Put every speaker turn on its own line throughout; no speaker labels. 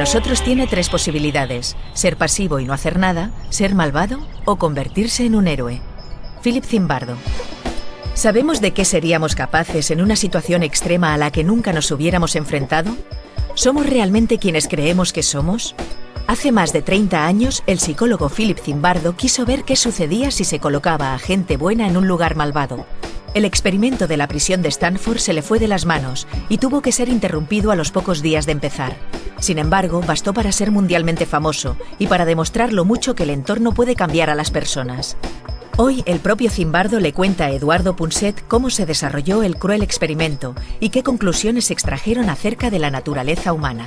nosotros tiene tres posibilidades: ser pasivo y no hacer nada, ser malvado o convertirse en un héroe. Philip Zimbardo. ¿Sabemos de qué seríamos capaces en una situación extrema a la que nunca nos hubiéramos enfrentado? ¿Somos realmente quienes creemos que somos? Hace más de 30 años, el psicólogo Philip Zimbardo quiso ver qué sucedía si se colocaba a gente buena en un lugar malvado. El experimento de la prisión de Stanford se le fue de las manos y tuvo que ser interrumpido a los pocos días de empezar. Sin embargo, bastó para ser mundialmente famoso y para demostrar lo mucho que el entorno puede cambiar a las personas. Hoy, el propio Zimbardo le cuenta a Eduardo Punset cómo se desarrolló el cruel experimento y qué conclusiones se extrajeron acerca de la naturaleza humana.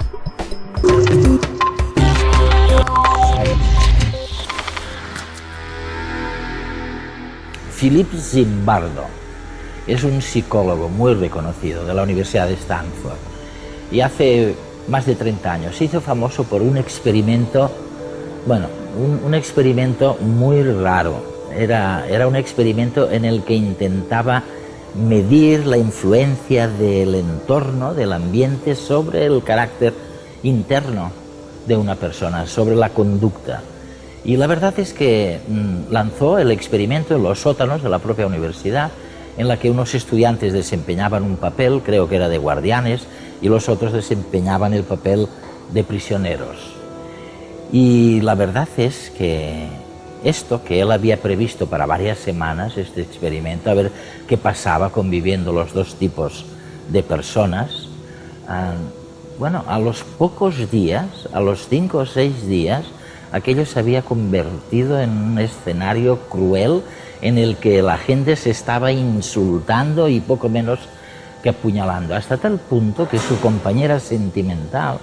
Philip Zimbardo es un psicólogo muy reconocido de la Universidad de Stanford y hace más de 30 años se hizo famoso por un experimento, un experimento muy raro. Era un experimento en el que intentaba medir la influencia del entorno, del ambiente, sobre el carácter interno de una persona, sobre la conducta. Y la verdad es que lanzó el experimento en los sótanos de la propia universidad, en la que unos estudiantes desempeñaban un papel, creo que era de guardianes, y los otros desempeñaban el papel de prisioneros. Y la verdad es que esto que él había previsto para varias semanas, este experimento, a ver qué pasaba conviviendo los dos tipos de personas, a los pocos días, a los 5 o 6 días, aquello se había convertido en un escenario cruel en el que la gente se estaba insultando y poco menos que apuñalando, hasta tal punto que su compañera sentimental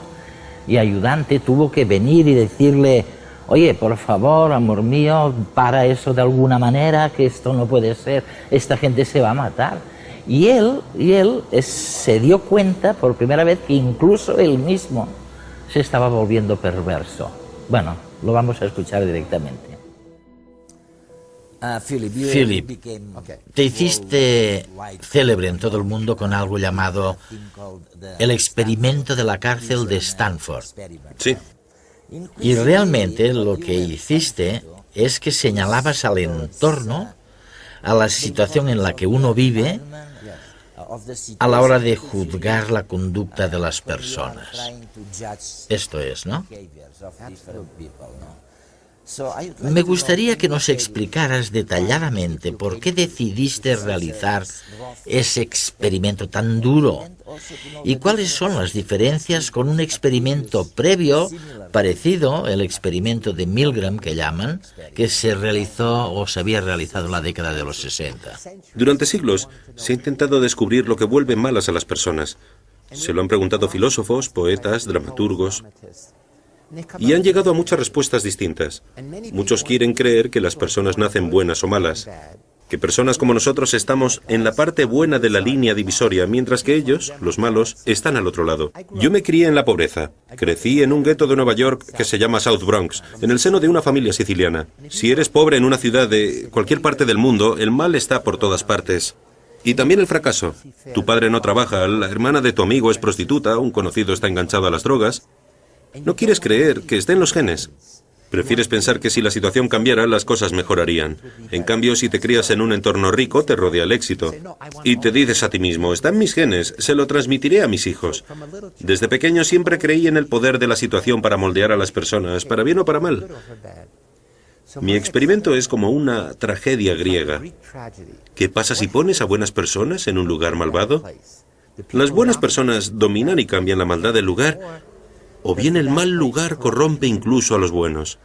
y ayudante tuvo que venir y decirle: oye, por favor, amor mío, para eso de alguna manera, que esto no puede ser, esta gente se va a matar. Y él se dio cuenta por primera vez que incluso él mismo se estaba volviendo perverso. Bueno, lo vamos a escuchar directamente.
Philip, te hiciste célebre en todo el mundo con algo llamado el experimento de la cárcel de Stanford.
Sí.
Y realmente lo que hiciste es que señalabas al entorno, a la situación en la que uno vive, a la hora de juzgar la conducta de las personas. Esto es, ¿no? Me gustaría que nos explicaras detalladamente por qué decidiste realizar ese experimento tan duro y cuáles son las diferencias con un experimento previo, parecido, el experimento de Milgram que llaman, que se realizó o se había realizado en la década de los 60.
Durante siglos se ha intentado descubrir lo que vuelve malas a las personas. Se lo han preguntado filósofos, poetas, dramaturgos, y han llegado a muchas respuestas distintas. Muchos quieren creer que las personas nacen buenas o malas, que personas como nosotros estamos en la parte buena de la línea divisoria, mientras que ellos, los malos, están al otro lado. Yo me crié en la pobreza. Crecí en un gueto de Nueva York que se llama South Bronx, en el seno de una familia siciliana. Si eres pobre en una ciudad de cualquier parte del mundo, el mal está por todas partes. Y también el fracaso. Tu padre no trabaja, la hermana de tu amigo es prostituta, un conocido está enganchado a las drogas. No quieres creer que está en los genes. Prefieres pensar que si la situación cambiara, las cosas mejorarían. En cambio, si te crías en un entorno rico, te rodea el éxito. Y te dices a ti mismo: está en mis genes, se lo transmitiré a mis hijos. Desde pequeño siempre creí en el poder de la situación para moldear a las personas, para bien o para mal. Mi experimento es como una tragedia griega. ¿Qué pasa si pones a buenas personas en un lugar malvado? Las buenas personas dominan y cambian la maldad del lugar, o bien el mal lugar corrompe incluso a los buenos.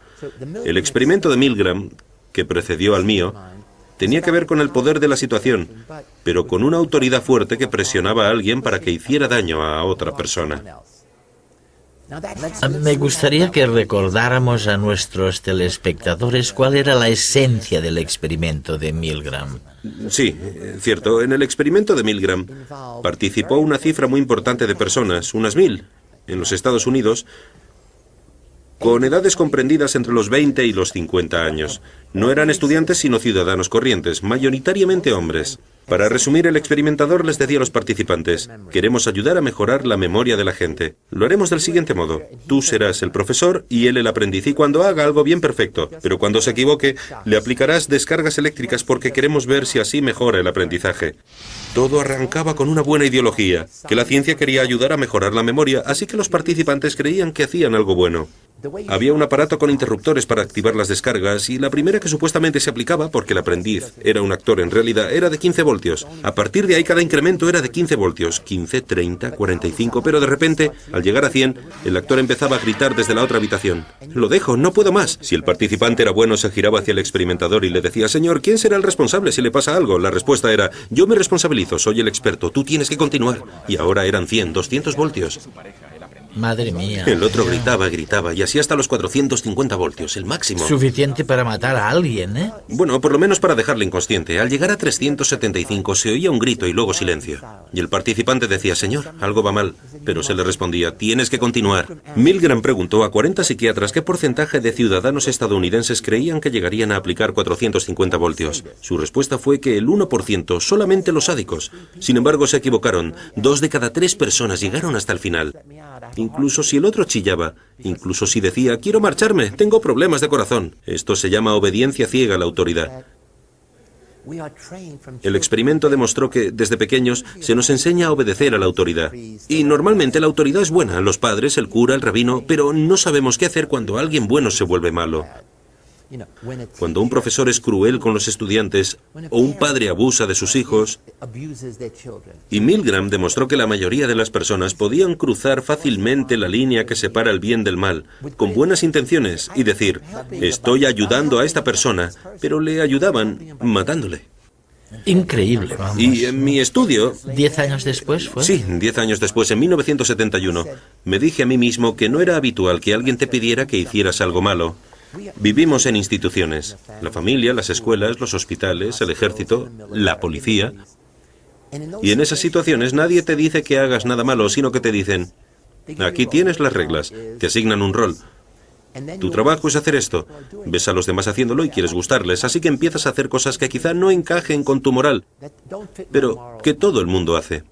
El experimento de Milgram, que precedió al mío, tenía que ver con el poder de la situación, pero con una autoridad fuerte que presionaba a alguien para que hiciera daño a otra persona.
Me gustaría que recordáramos a nuestros telespectadores cuál era la esencia del experimento de Milgram.
Sí, cierto. En el experimento de Milgram participó una cifra muy importante de personas, unas 1000, en los Estados Unidos, con edades comprendidas entre los 20 y los 50 años. No eran estudiantes sino ciudadanos corrientes, mayoritariamente hombres. Para resumir, el experimentador les decía a los participantes: queremos ayudar a mejorar la memoria de la gente. Lo haremos del siguiente modo: tú serás el profesor y él el aprendiz, y cuando haga algo bien, perfecto, pero cuando se equivoque, le aplicarás descargas eléctricas porque queremos ver si así mejora el aprendizaje. Todo arrancaba con una buena ideología, que la ciencia quería ayudar a mejorar la memoria, así que los participantes creían que hacían algo bueno. Había un aparato con interruptores para activar las descargas y la primera que supuestamente se aplicaba, porque el aprendiz era un actor en realidad, era de 15 voltios. A partir de ahí cada incremento era de 15 voltios, 15, 30, 45, pero de repente, al llegar a 100, el actor empezaba a gritar desde la otra habitación: lo dejo, no puedo más. Si el participante era bueno, se giraba hacia el experimentador y le decía: señor, ¿quién será el responsable si le pasa algo? La respuesta era: yo me responsabilizo, soy el experto, tú tienes que continuar. Y ahora eran 100, 200 voltios.
Madre mía.
El otro gritaba, gritaba, y así hasta los 450 voltios, el máximo.
Suficiente para matar a alguien, ¿eh?
Bueno, por lo menos para dejarle inconsciente. Al llegar a 375 se oía un grito y luego silencio. Y el participante decía: señor, algo va mal. Pero se le respondía: tienes que continuar. Milgram preguntó a 40 psiquiatras qué porcentaje de ciudadanos estadounidenses creían que llegarían a aplicar 450 voltios. Su respuesta fue que el 1%, solamente los sádicos. Sin embargo, se equivocaron. 2 de cada 3 personas llegaron hasta el final. Incluso si el otro chillaba, incluso si decía: quiero marcharme, tengo problemas de corazón. Esto se llama obediencia ciega a la autoridad. El experimento demostró que, desde pequeños, se nos enseña a obedecer a la autoridad. Y normalmente la autoridad es buena, los padres, el cura, el rabino, pero no sabemos qué hacer cuando alguien bueno se vuelve malo. Cuando un profesor es cruel con los estudiantes o un padre abusa de sus hijos. Y Milgram demostró que la mayoría de las personas podían cruzar fácilmente la línea que separa el bien del mal, con buenas intenciones, y decir: estoy ayudando a esta persona, pero le ayudaban matándole.
Increíble, vamos.
Y en mi estudio...
10 años después, ¿fue?
Sí, 10 años después, en 1971, me dije a mí mismo que no era habitual que alguien te pidiera que hicieras algo malo. Vivimos en instituciones: la familia, las escuelas, los hospitales, el ejército, la policía. Y en esas situaciones nadie te dice que hagas nada malo, sino que te dicen: aquí tienes las reglas, te asignan un rol. Tu trabajo es hacer esto. Ves a los demás haciéndolo y quieres gustarles, así que empiezas a hacer cosas que quizá no encajen con tu moral, pero que todo el mundo hace.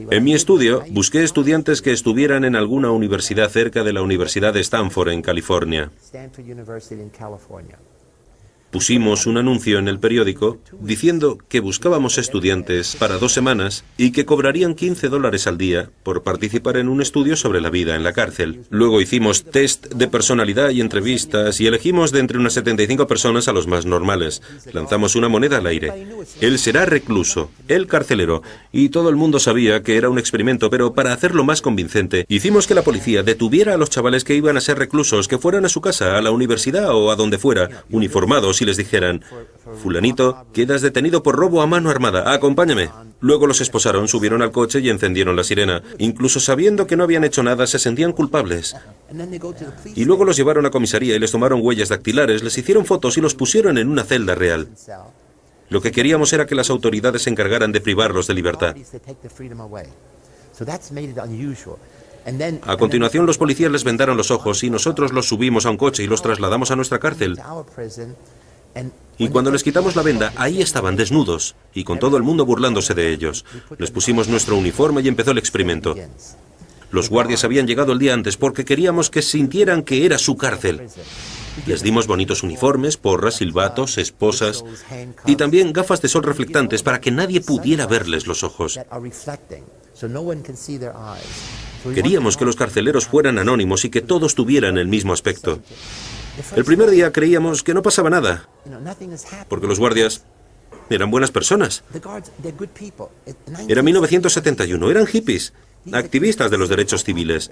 En mi estudio, busqué estudiantes que estuvieran en alguna universidad cerca de la Universidad de Stanford, en California. Pusimos un anuncio en el periódico diciendo que buscábamos estudiantes para 2 semanas y que cobrarían $15 al día por participar en un estudio sobre la vida en la cárcel. Luego hicimos test de personalidad y entrevistas y elegimos de entre unas 75 personas a los más normales. Lanzamos una moneda al aire. Él será recluso, el carcelero, y todo el mundo sabía que era un experimento, pero para hacerlo más convincente, hicimos que la policía detuviera a los chavales que iban a ser reclusos, que fueran a su casa, a la universidad o a donde fuera, uniformados, y les dijeran: fulanito, quedas detenido por robo a mano armada, acompáñame. Luego los esposaron, subieron al coche y encendieron la sirena. Incluso sabiendo que no habían hecho nada, se sentían culpables. Y luego los llevaron a comisaría y les tomaron huellas dactilares, les hicieron fotos y los pusieron en una celda real. Lo que queríamos era que las autoridades se encargaran de privarlos de libertad. A continuación, los policías les vendaron los ojos y nosotros los subimos a un coche y los trasladamos a nuestra cárcel. Y cuando les quitamos la venda, ahí estaban desnudos, y con todo el mundo burlándose de ellos. Les pusimos nuestro uniforme y empezó el experimento. Los guardias habían llegado el día antes porque queríamos que sintieran que era su cárcel. Les dimos bonitos uniformes, porras, silbatos, esposas y también gafas de sol reflectantes para que nadie pudiera verles los ojos. Queríamos que los carceleros fueran anónimos y que todos tuvieran el mismo aspecto. El primer día creíamos que no pasaba nada, porque los guardias eran buenas personas. Era 1971, eran hippies, activistas de los derechos civiles.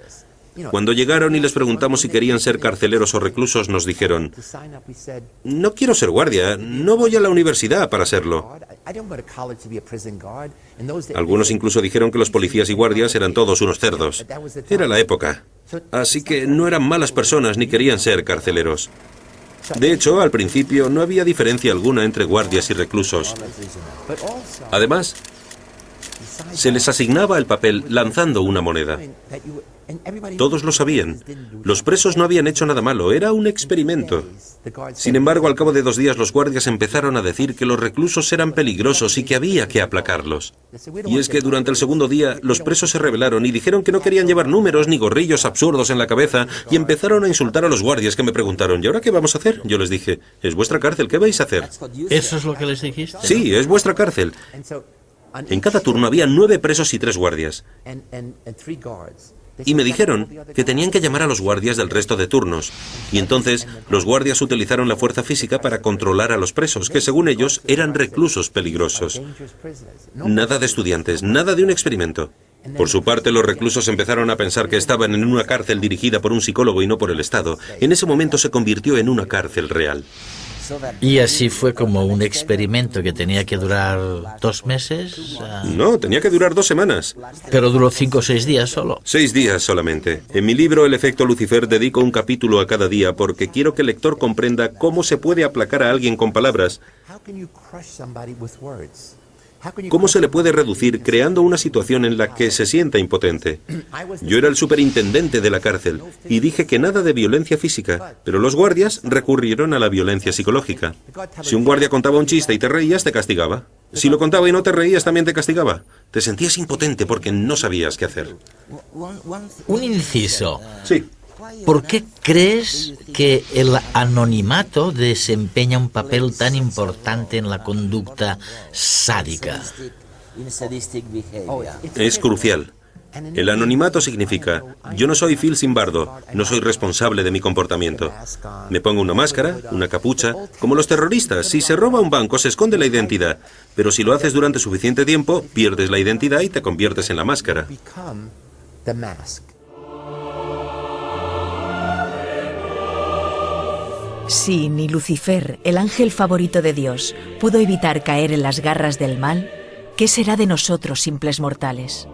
Cuando llegaron y les preguntamos si querían ser carceleros o reclusos, nos dijeron: no quiero ser guardia, no voy a la universidad para serlo. Algunos incluso dijeron que los policías y guardias eran todos unos cerdos. Era la época. Así que no eran malas personas ni querían ser carceleros. De hecho, al principio no había diferencia alguna entre guardias y reclusos. Además, se les asignaba el papel lanzando una moneda. Todos lo sabían. Los presos no habían hecho nada malo, era un experimento. Sin embargo, al cabo de 2 días los guardias empezaron a decir que los reclusos eran peligrosos y que había que aplacarlos. Y es que durante el segundo día los presos se rebelaron y dijeron que no querían llevar números ni gorrillos absurdos en la cabeza y empezaron a insultar a los guardias, que me preguntaron: ¿y ahora qué vamos a hacer? Yo les dije: es vuestra cárcel, ¿qué vais a hacer?
¿Eso es lo que les dijiste?
Sí, es vuestra cárcel. En cada turno había 9 presos y 3 guardias. Y me dijeron que tenían que llamar a los guardias del resto de turnos. Y entonces los guardias utilizaron la fuerza física para controlar a los presos, que según ellos eran reclusos peligrosos. Nada de estudiantes, nada de un experimento. Por su parte, los reclusos empezaron a pensar que estaban en una cárcel dirigida por un psicólogo y no por el Estado. En ese momento se convirtió en una cárcel real.
Y así fue como un experimento que tenía que durar 2 meses.
No, tenía que durar 2 semanas.
Pero duró 5 o 6 días solo.
6 días solamente. En mi libro El efecto Lucifer dedico un capítulo a cada día porque quiero que el lector comprenda cómo se puede aplacar a alguien con palabras. ¿Cómo se le puede reducir creando una situación en la que se sienta impotente? Yo era el superintendente de la cárcel y dije que nada de violencia física, pero los guardias recurrieron a la violencia psicológica. Si un guardia contaba un chiste y te reías, te castigaba. Si lo contaba y no te reías, también te castigaba. Te sentías impotente porque no sabías qué hacer.
Un inciso.
Sí.
¿Por qué crees que el anonimato desempeña un papel tan importante en la conducta sádica?
Es crucial. El anonimato significa: yo no soy Phil Zimbardo, no soy responsable de mi comportamiento. Me pongo una máscara, una capucha, como los terroristas. Si se roba un banco, se esconde la identidad. Pero si lo haces durante suficiente tiempo, pierdes la identidad y te conviertes en la máscara.
Si ni Lucifer, el ángel favorito de Dios, pudo evitar caer en las garras del mal, ¿qué será de nosotros, simples mortales?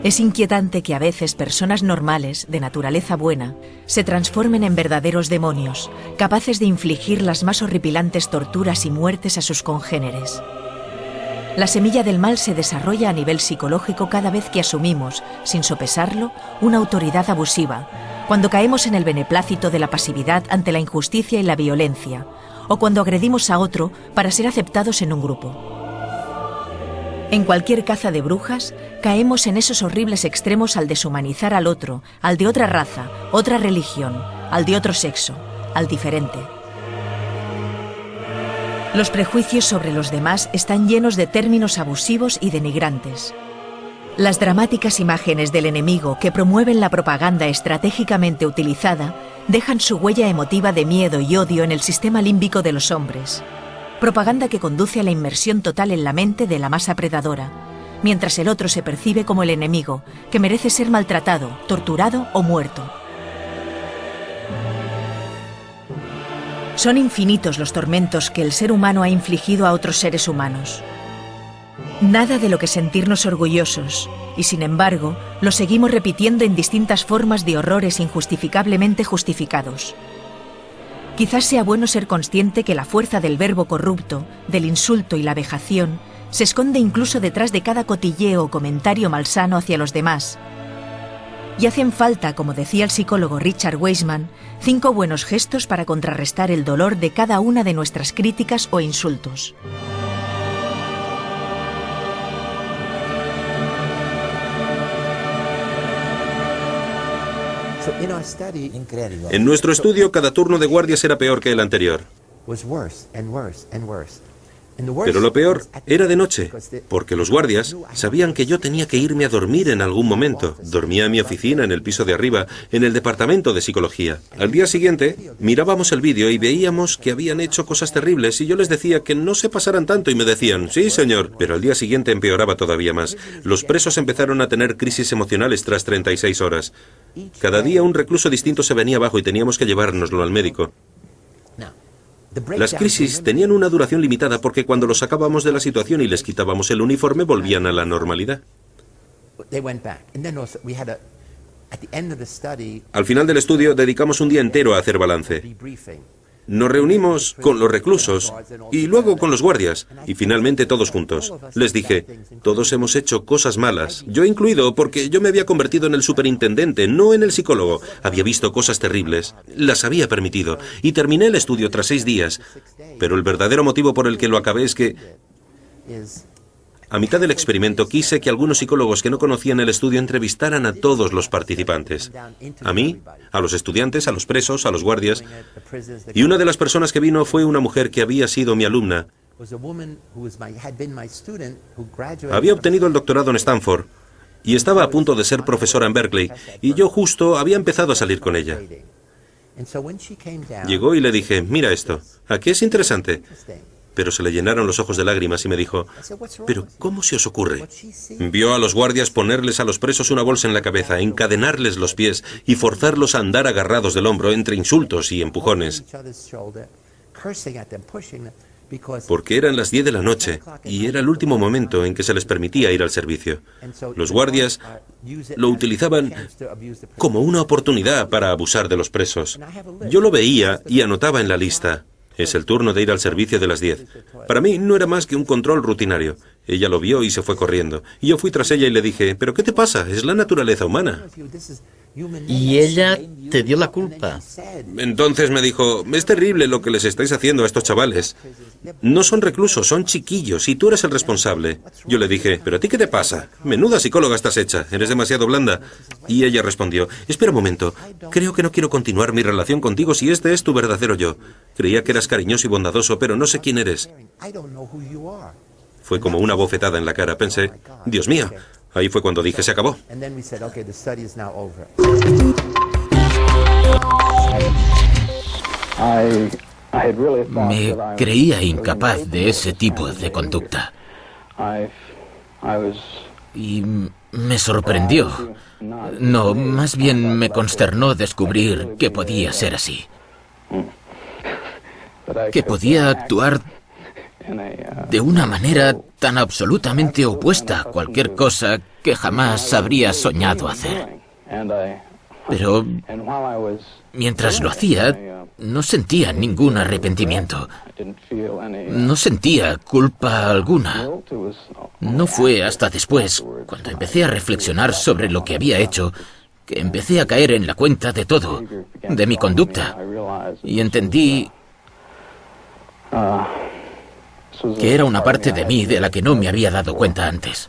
Es inquietante que a veces personas normales, de naturaleza buena, se transformen en verdaderos demonios, capaces de infligir las más horripilantes torturas y muertes a sus congéneres. La semilla del mal se desarrolla a nivel psicológico cada vez que asumimos, sin sopesarlo, una autoridad abusiva, cuando caemos en el beneplácito de la pasividad ante la injusticia y la violencia, o cuando agredimos a otro para ser aceptados en un grupo. En cualquier caza de brujas, caemos en esos horribles extremos al deshumanizar al otro, al de otra raza, otra religión, al de otro sexo, al diferente. Los prejuicios sobre los demás están llenos de términos abusivos y denigrantes. Las dramáticas imágenes del enemigo que promueven la propaganda estratégicamente utilizada dejan su huella emotiva de miedo y odio en el sistema límbico de los hombres. Propaganda que conduce a la inmersión total en la mente de la masa predadora, mientras el otro se percibe como el enemigo, que merece ser maltratado, torturado o muerto. Son infinitos los tormentos que el ser humano ha infligido a otros seres humanos. Nada de lo que sentirnos orgullosos, y sin embargo, lo seguimos repitiendo en distintas formas de horrores injustificablemente justificados. Quizás sea bueno ser consciente que la fuerza del verbo corrupto, del insulto y la vejación, se esconde incluso detrás de cada cotilleo o comentario malsano hacia los demás. Y hacen falta, como decía el psicólogo Richard Wiseman, 5 buenos gestos para contrarrestar el dolor de cada una de nuestras críticas o insultos.
En nuestro estudio, cada turno de guardias era peor que el anterior. Pero lo peor era de noche, porque los guardias sabían que yo tenía que irme a dormir en algún momento. Dormía en mi oficina, en el piso de arriba, en el departamento de psicología. Al día siguiente, mirábamos el vídeo y veíamos que habían hecho cosas terribles y yo les decía que no se pasaran tanto y me decían: sí, señor. Pero al día siguiente empeoraba todavía más. Los presos empezaron a tener crisis emocionales tras 36 horas. Cada día un recluso distinto se venía abajo y teníamos que llevárnoslo al médico. Las crisis tenían una duración limitada porque cuando los sacábamos de la situación y les quitábamos el uniforme volvían a la normalidad. Al final del estudio dedicamos un día entero a hacer balance. Nos reunimos con los reclusos y luego con los guardias y finalmente todos juntos. Les dije, todos hemos hecho cosas malas, yo incluido, porque yo me había convertido en el superintendente, no en el psicólogo. Había visto cosas terribles, las había permitido y terminé el estudio tras 6 días. Pero el verdadero motivo por el que lo acabé es que a mitad del experimento quise que algunos psicólogos que no conocían el estudio entrevistaran a todos los participantes. A mí, a los estudiantes, a los presos, a los guardias. Y una de las personas que vino fue una mujer que había sido mi alumna. Había obtenido el doctorado en Stanford y estaba a punto de ser profesora en Berkeley. Y yo justo había empezado a salir con ella. Llegó y le dije, mira esto, ¿a qué es interesante? Pero se le llenaron los ojos de lágrimas y me dijo, ¿pero cómo se os ocurre? Vio a los guardias ponerles a los presos una bolsa en la cabeza, encadenarles los pies y forzarlos a andar agarrados del hombro entre insultos y empujones. Porque eran las 10 de la noche y era el último momento en que se les permitía ir al servicio. Los guardias lo utilizaban como una oportunidad para abusar de los presos. Yo lo veía y anotaba en la lista. Es el turno de ir al servicio de las 10. Para mí no era más que un control rutinario. Ella lo vio y se fue corriendo. Y yo fui tras ella y le dije, ¿pero qué te pasa? Es la naturaleza humana.
Y ella te dio la culpa.
Entonces me dijo, es terrible lo que les estáis haciendo a estos chavales. No son reclusos, son chiquillos y tú eres el responsable. Yo le dije, ¿pero a ti qué te pasa? Menuda psicóloga estás hecha, eres demasiado blanda. Y ella respondió, espera un momento, creo que no quiero continuar mi relación contigo si este es tu verdadero yo. Creía que eras cariñoso y bondadoso, pero no sé quién eres. Fue como una bofetada en la cara. Pensé, Dios mío. Ahí fue cuando dije, se acabó.
Me creía incapaz de ese tipo de conducta. Y me sorprendió. No, más bien me consternó descubrir que podía ser así. Que podía actuar de una manera tan absolutamente opuesta a cualquier cosa que jamás habría soñado hacer. Pero mientras lo hacía, no sentía ningún arrepentimiento. No sentía culpa alguna. No fue hasta después, cuando empecé a reflexionar sobre lo que había hecho, que empecé a caer en la cuenta de todo, de mi conducta. Y entendí que era una parte de mí de la que no me había dado cuenta antes.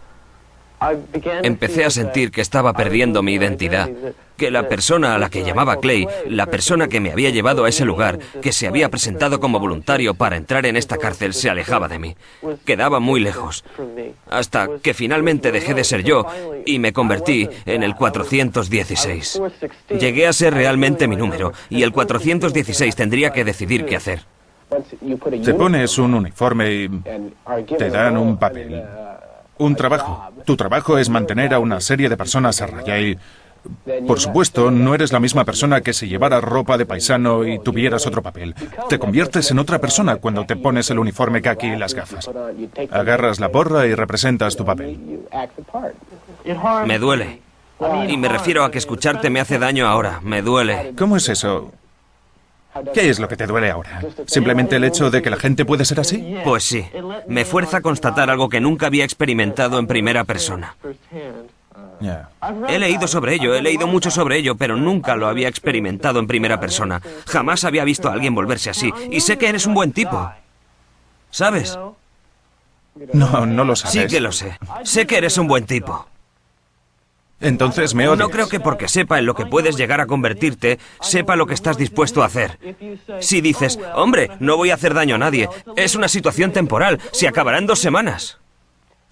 Empecé a sentir que estaba perdiendo mi identidad, que la persona a la que llamaba Clay, la persona que me había llevado a ese lugar, que se había presentado como voluntario para entrar en esta cárcel, se alejaba de mí. Quedaba muy lejos. Hasta que finalmente dejé de ser yo y me convertí en el 416. Llegué a ser realmente mi número y el 416 tendría que decidir qué hacer.
Te pones un uniforme y te dan un papel, un trabajo. Tu trabajo es mantener a una serie de personas a raya y, por supuesto, no eres la misma persona que si llevaras ropa de paisano y tuvieras otro papel. Te conviertes en otra persona cuando te pones el uniforme caqui y las gafas. Agarras la porra y representas tu papel.
Me duele. Y me refiero a que escucharte me hace daño ahora. Me duele.
¿Cómo es eso? ¿Qué es lo que te duele ahora? ¿Simplemente el hecho de que la gente puede ser así?
Pues sí. Me fuerza a constatar algo que nunca había experimentado en primera persona.
Ya.
He leído sobre ello, he leído mucho sobre ello, pero nunca lo había experimentado en primera persona. Jamás había visto a alguien volverse así. Y sé que eres un buen tipo. ¿Sabes?
No, no lo sabes.
Sí que lo sé. Sé que eres un buen tipo.
Entonces me odias.
No creo que porque sepa en lo que puedes llegar a convertirte, sepa lo que estás dispuesto a hacer. Si dices, hombre, no voy a hacer daño a nadie, es una situación temporal, se acabará en 2 semanas.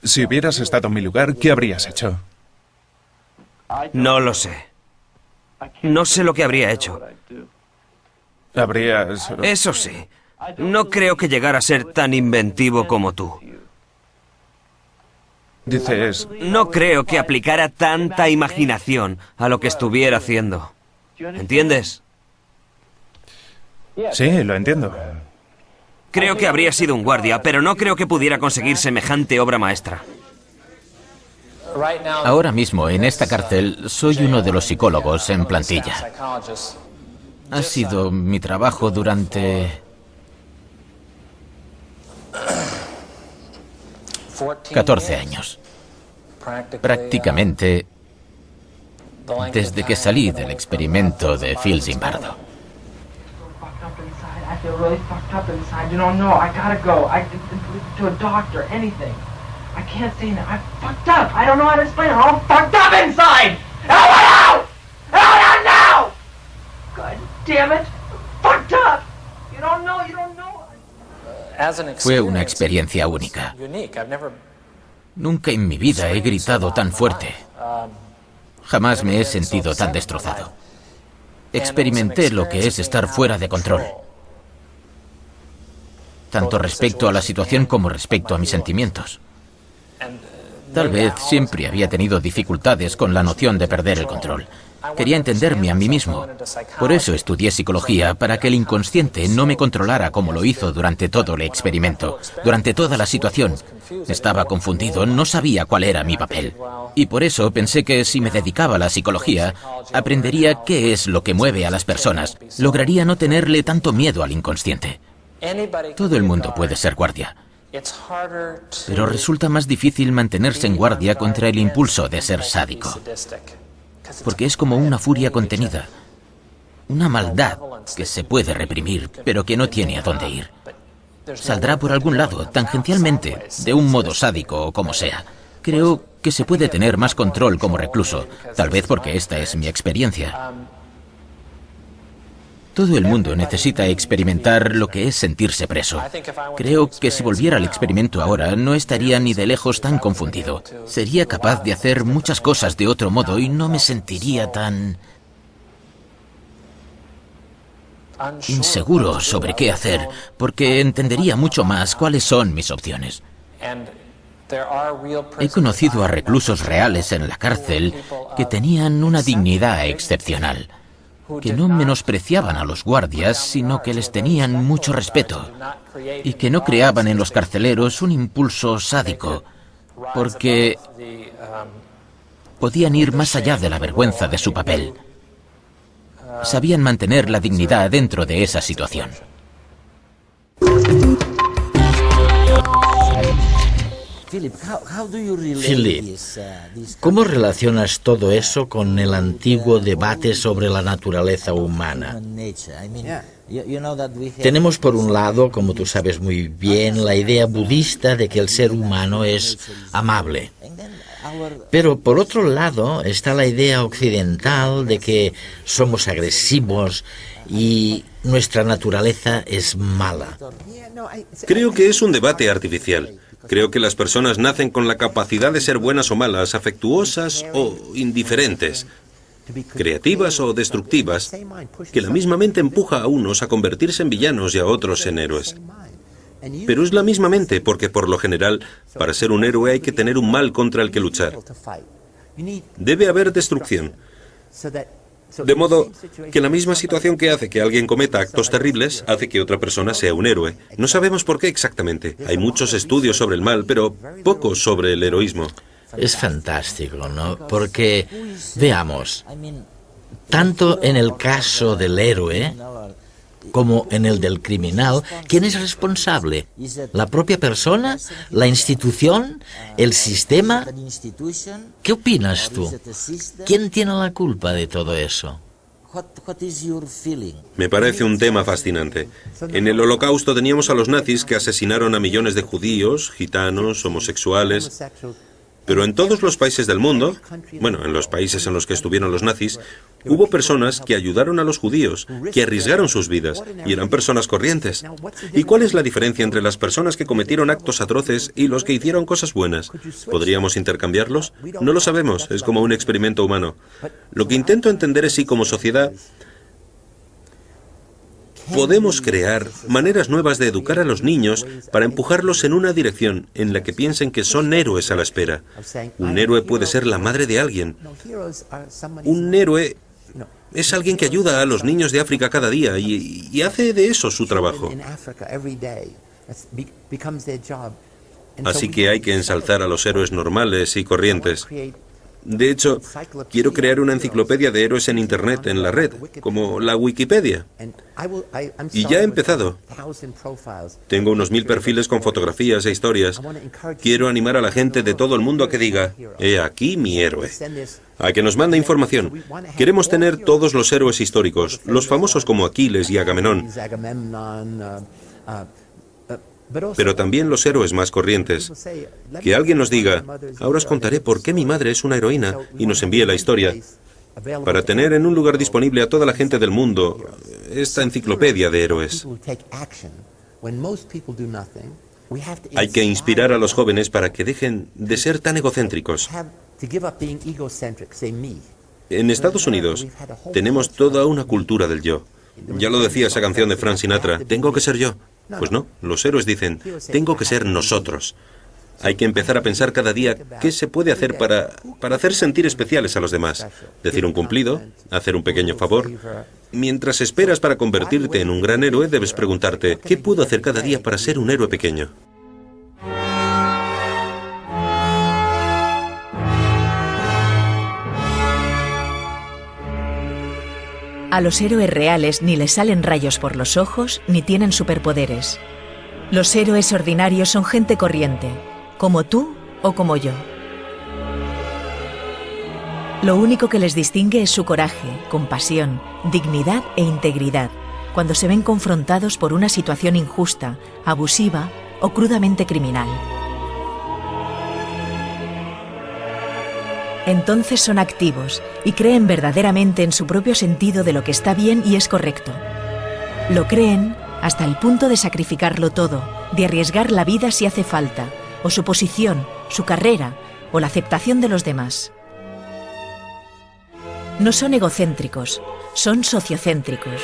Si hubieras estado en mi lugar, ¿qué habrías hecho?
No lo sé. No sé lo que habría hecho.
Habrías...
Eso sí, no creo que llegara a ser tan inventivo como tú.
Dices...
No creo que aplicara tanta imaginación a lo que estuviera haciendo. ¿Entiendes?
Sí, lo entiendo.
Creo que habría sido un guardia, pero no creo que pudiera conseguir semejante obra maestra.
Ahora mismo, en esta cárcel, soy uno de los psicólogos en plantilla.
Ha sido mi trabajo durante 14 años. Prácticamente desde que salí del experimento de Phil Zimbardo. Fue una experiencia única. Nunca en mi vida he gritado tan fuerte. Jamás me he sentido tan destrozado. Experimenté lo que es estar fuera de control, tanto respecto a la situación como respecto a mis sentimientos. Tal vez siempre había tenido dificultades con la noción de perder el control. Quería entenderme a mí mismo. Por eso estudié psicología, para que el inconsciente no me controlara como lo hizo durante todo el experimento, durante toda la situación. Estaba confundido, no sabía cuál era mi papel. Y por eso pensé que si me dedicaba a la psicología, aprendería qué es lo que mueve a las personas. Lograría no tenerle tanto miedo al inconsciente. Todo el mundo puede ser guardia. Pero resulta más difícil mantenerse en guardia contra el impulso de ser sádico. Porque es como una furia contenida, una maldad que se puede reprimir, pero que no tiene a dónde ir. Saldrá por algún lado, tangencialmente, de un modo sádico o como sea. Creo que se puede tener más control como recluso, tal vez porque esta es mi experiencia. Todo el mundo necesita experimentar lo que es sentirse preso. Creo que si volviera al experimento ahora, no estaría ni de lejos tan confundido. Sería capaz de hacer muchas cosas de otro modo y no me sentiría tan inseguro sobre qué hacer, porque entendería mucho más cuáles son mis opciones. He conocido a reclusos reales en la cárcel que tenían una dignidad excepcional, que no menospreciaban a los guardias, sino que les tenían mucho respeto, y que no creaban en los carceleros un impulso sádico, porque podían ir más allá de la vergüenza de su papel. Sabían mantener la dignidad dentro de esa situación.
Philip, ¿cómo relacionas todo eso con el antiguo debate sobre la naturaleza humana? Tenemos por un lado, como tú sabes muy bien, la idea budista de que el ser humano es amable. Pero por otro lado está la idea occidental de que somos agresivos y nuestra naturaleza es mala.
Creo que es un debate artificial. Creo que las personas nacen con la capacidad de ser buenas o malas, afectuosas o indiferentes, creativas o destructivas, que la misma mente empuja a unos a convertirse en villanos y a otros en héroes. Pero es la misma mente, porque por lo general, para ser un héroe hay que tener un mal contra el que luchar. Debe haber destrucción. De modo que la misma situación que hace que alguien cometa actos terribles hace que otra persona sea un héroe. No sabemos por qué exactamente. Hay muchos estudios sobre el mal, pero pocos sobre el heroísmo.
Es fantástico, ¿no? Porque, veamos, tanto en el caso del héroe como en el del criminal, ¿quién es responsable? ¿La propia persona? ¿La institución? ¿El sistema? ¿Qué opinas tú? ¿Quién tiene la culpa de todo eso?
Me parece un tema fascinante. En el Holocausto teníamos a los nazis que asesinaron a millones de judíos, gitanos, homosexuales. Pero en todos los países del mundo, bueno, en los países en los que estuvieron los nazis, hubo personas que ayudaron a los judíos, que arriesgaron sus vidas, y eran personas corrientes. ¿Y cuál es la diferencia entre las personas que cometieron actos atroces y los que hicieron cosas buenas? ¿Podríamos intercambiarlos? No lo sabemos, es como un experimento humano. Lo que intento entender es si como sociedad podemos crear maneras nuevas de educar a los niños para empujarlos en una dirección en la que piensen que son héroes a la espera. Un héroe puede ser la madre de alguien. Un héroe es alguien que ayuda a los niños de África cada día y hace de eso su trabajo. Así que hay que ensalzar a los héroes normales y corrientes. De hecho, quiero crear una enciclopedia de héroes en Internet, en la red, como la Wikipedia. Y ya he empezado. Tengo unos 1000 perfiles con fotografías e historias. Quiero animar a la gente de todo el mundo a que diga, he aquí mi héroe. A que nos mande información. Queremos tener todos los héroes históricos, los famosos como Aquiles y Agamenón, pero también los héroes más corrientes. Que alguien nos diga, ahora os contaré por qué mi madre es una heroína, y nos envíe la historia, para tener en un lugar disponible a toda la gente del mundo esta enciclopedia de héroes. Hay que inspirar a los jóvenes para que dejen de ser tan egocéntricos. En Estados Unidos tenemos toda una cultura del yo. Ya lo decía esa canción de Frank Sinatra, tengo que ser yo. Pues no, los héroes dicen, tengo que ser nosotros. Hay que empezar a pensar cada día qué se puede hacer para hacer sentir especiales a los demás. Decir un cumplido, hacer un pequeño favor. Mientras esperas para convertirte en un gran héroe, debes preguntarte, ¿qué puedo hacer cada día para ser un héroe pequeño?
A los héroes reales ni les salen rayos por los ojos ni tienen superpoderes. Los héroes ordinarios son gente corriente, como tú o como yo. Lo único que les distingue es su coraje, compasión, dignidad e integridad cuando se ven confrontados por una situación injusta, abusiva o crudamente criminal. Entonces son activos y creen verdaderamente en su propio sentido de lo que está bien y es correcto. Lo creen hasta el punto de sacrificarlo todo, de arriesgar la vida si hace falta, o su posición, su carrera, o la aceptación de los demás. No son egocéntricos, son sociocéntricos.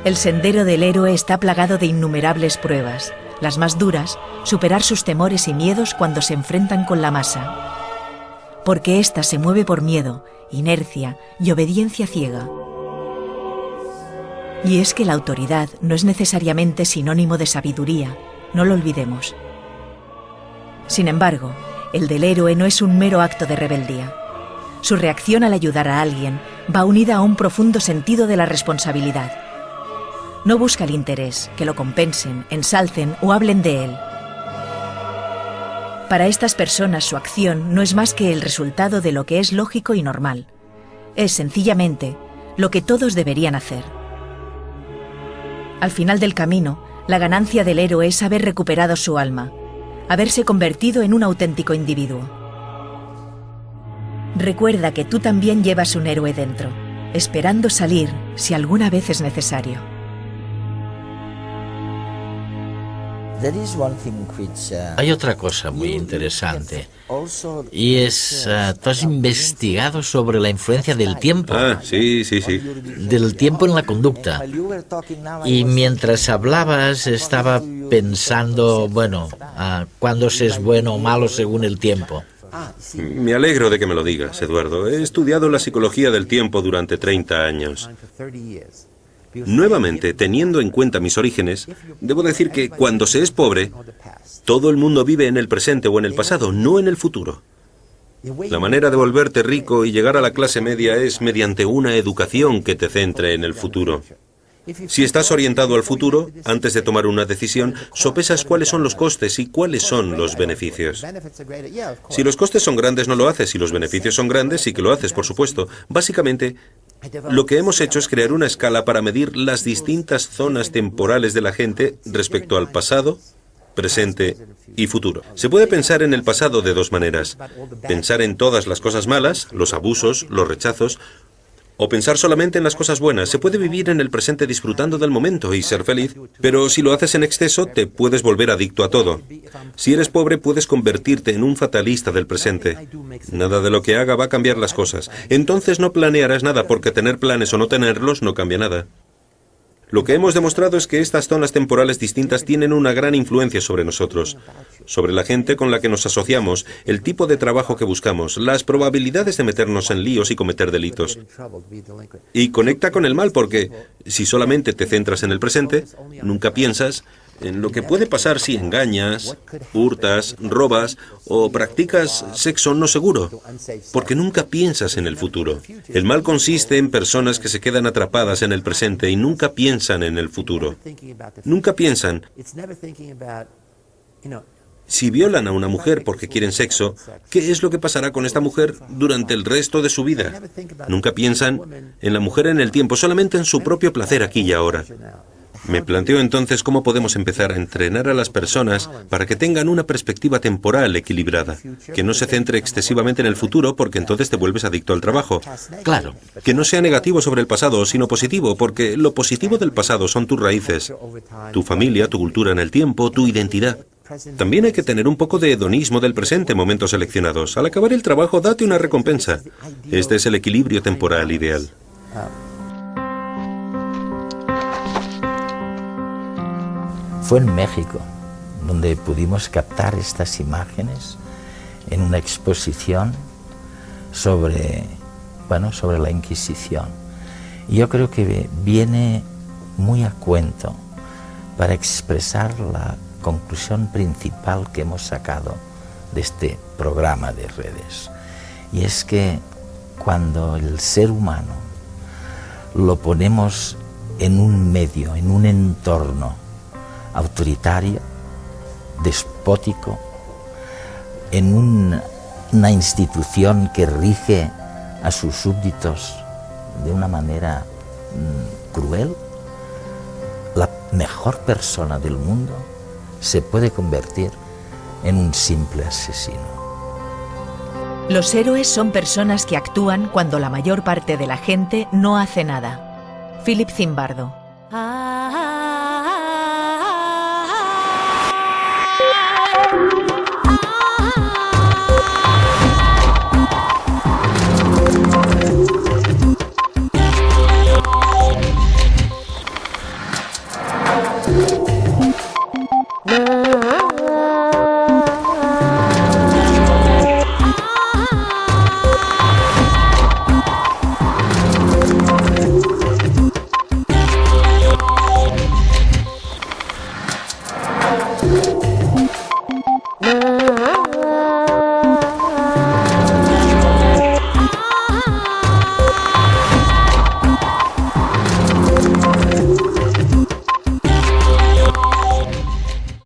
El sendero del héroe está plagado de innumerables pruebas. Las más duras, superar sus temores y miedos cuando se enfrentan con la masa. Porque ésta se mueve por miedo, inercia y obediencia ciega. Y es que la autoridad no es necesariamente sinónimo de sabiduría, no lo olvidemos. Sin embargo, el del héroe no es un mero acto de rebeldía. Su reacción al ayudar a alguien va unida a un profundo sentido de la responsabilidad. No busca el interés, que lo compensen, ensalcen o hablen de él. Para estas personas su acción no es más que el resultado de lo que es lógico y normal. Es sencillamente lo que todos deberían hacer. Al final del camino, la ganancia del héroe es haber recuperado su alma, haberse convertido en un auténtico individuo. Recuerda que tú también llevas un héroe dentro, esperando salir si alguna vez es necesario.
Hay otra cosa muy interesante, y es, tú has investigado sobre la influencia del tiempo.
Sí.
Del tiempo en la conducta. Y mientras hablabas estaba pensando, cuándo se es bueno o malo según el tiempo.
Me alegro de que me lo digas, Eduardo. He estudiado la psicología del tiempo durante 30 años. Nuevamente, teniendo en cuenta mis orígenes, debo decir que cuando se es pobre, todo el mundo vive en el presente o en el pasado, no en el futuro. La manera de volverte rico y llegar a la clase media es mediante una educación que te centre en el futuro. Si estás orientado al futuro, antes de tomar una decisión, sopesas cuáles son los costes y cuáles son los beneficios. Si los costes son grandes, no lo haces. Si los beneficios son grandes, sí que lo haces, por supuesto. Básicamente, lo que hemos hecho es crear una escala para medir las distintas zonas temporales de la gente respecto al pasado, presente y futuro. Se puede pensar en el pasado de dos maneras. Pensar en todas las cosas malas, los abusos, los rechazos, o pensar solamente en las cosas buenas. Se puede vivir en el presente disfrutando del momento y ser feliz, pero si lo haces en exceso, te puedes volver adicto a todo. Si eres pobre, puedes convertirte en un fatalista del presente. Nada de lo que haga va a cambiar las cosas. Entonces no planearás nada, porque tener planes o no tenerlos no cambia nada. Lo que hemos demostrado es que estas zonas temporales distintas tienen una gran influencia sobre nosotros, sobre la gente con la que nos asociamos, el tipo de trabajo que buscamos, las probabilidades de meternos en líos y cometer delitos. Y conecta con el mal porque, si solamente te centras en el presente, nunca piensas en lo que puede pasar si engañas, hurtas, robas o practicas sexo no seguro, porque nunca piensas en el futuro. El mal consiste en personas que se quedan atrapadas en el presente y nunca piensan en el futuro. Nunca piensan. Si violan a una mujer porque quieren sexo, ¿qué es lo que pasará con esta mujer durante el resto de su vida? Nunca piensan en la mujer en el tiempo, solamente en su propio placer aquí y ahora. Me planteo entonces cómo podemos empezar a entrenar a las personas para que tengan una perspectiva temporal equilibrada, que no se centre excesivamente en el futuro porque entonces te vuelves adicto al trabajo.
Claro.
Que no sea negativo sobre el pasado, sino positivo, porque lo positivo del pasado son tus raíces, tu familia, tu cultura en el tiempo, tu identidad. También hay que tener un poco de hedonismo del presente en momentos seleccionados. Al acabar el trabajo, date una recompensa. Este es el equilibrio temporal ideal.
Fue en México donde pudimos captar estas imágenes en una exposición sobre la Inquisición. Y yo creo que viene muy a cuento para expresar la conclusión principal que hemos sacado de este programa de redes. Y es que cuando el ser humano lo ponemos en un medio, en un entorno autoritario, despótico, en una institución que rige a sus súbditos de una manera cruel, la mejor persona del mundo se puede convertir en un simple asesino.
Los héroes son personas que actúan cuando la mayor parte de la gente no hace nada. Philip Zimbardo.